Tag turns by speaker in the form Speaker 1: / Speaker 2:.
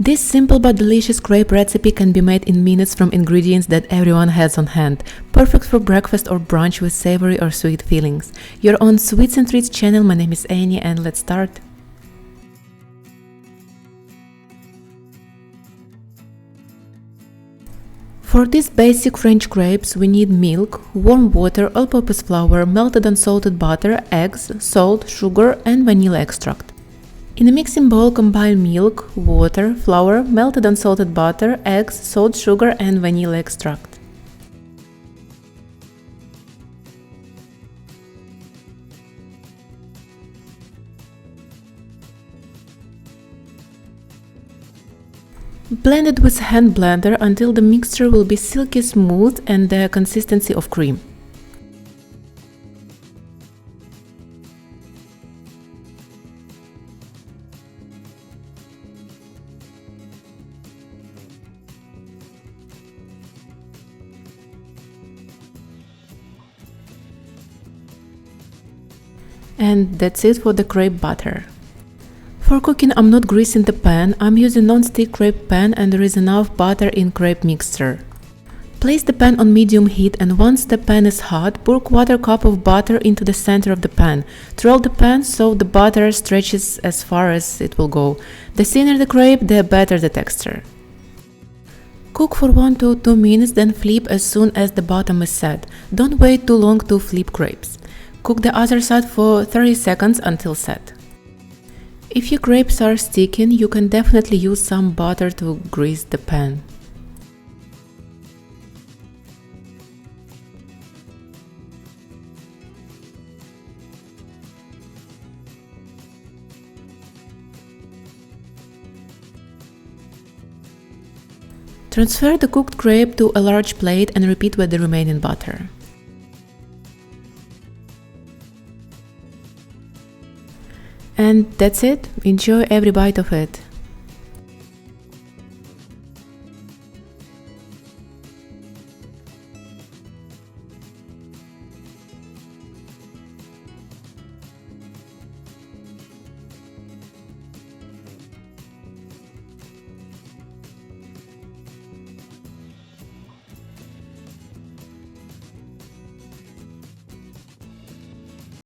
Speaker 1: This simple but delicious crepe recipe can be made in minutes from ingredients that everyone has on hand. Perfect for breakfast or brunch with savory or sweet fillings. You're on Sweets and Treats channel. My name is Annie and let's start. For these basic French crepes, we need milk, warm water, all-purpose flour, melted unsalted butter, eggs, salt, sugar, and vanilla extract. In a mixing bowl, combine milk, water, flour, melted unsalted butter, eggs, salt, sugar, and vanilla extract. Blend it with hand blender until the mixture will be silky smooth and the consistency of cream. And that's it for the crepe batter. For cooking, I'm not greasing the pan, I'm using non-stick crepe pan and there is enough butter in crepe mixture. Place the pan on medium heat and once the pan is hot, pour quarter cup of butter into the center of the pan. Twirl the pan so the butter stretches as far as it will go. The thinner the crepe, the better the texture. Cook for 1 to 2 minutes, then flip as soon as the bottom is set. Don't wait too long to flip crepes. Cook the other side for 30 seconds until set. If your crepes are sticking, you can definitely use some butter to grease the pan. Transfer the cooked crepe to a large plate and repeat with the remaining butter. And that's it. Enjoy every bite of it.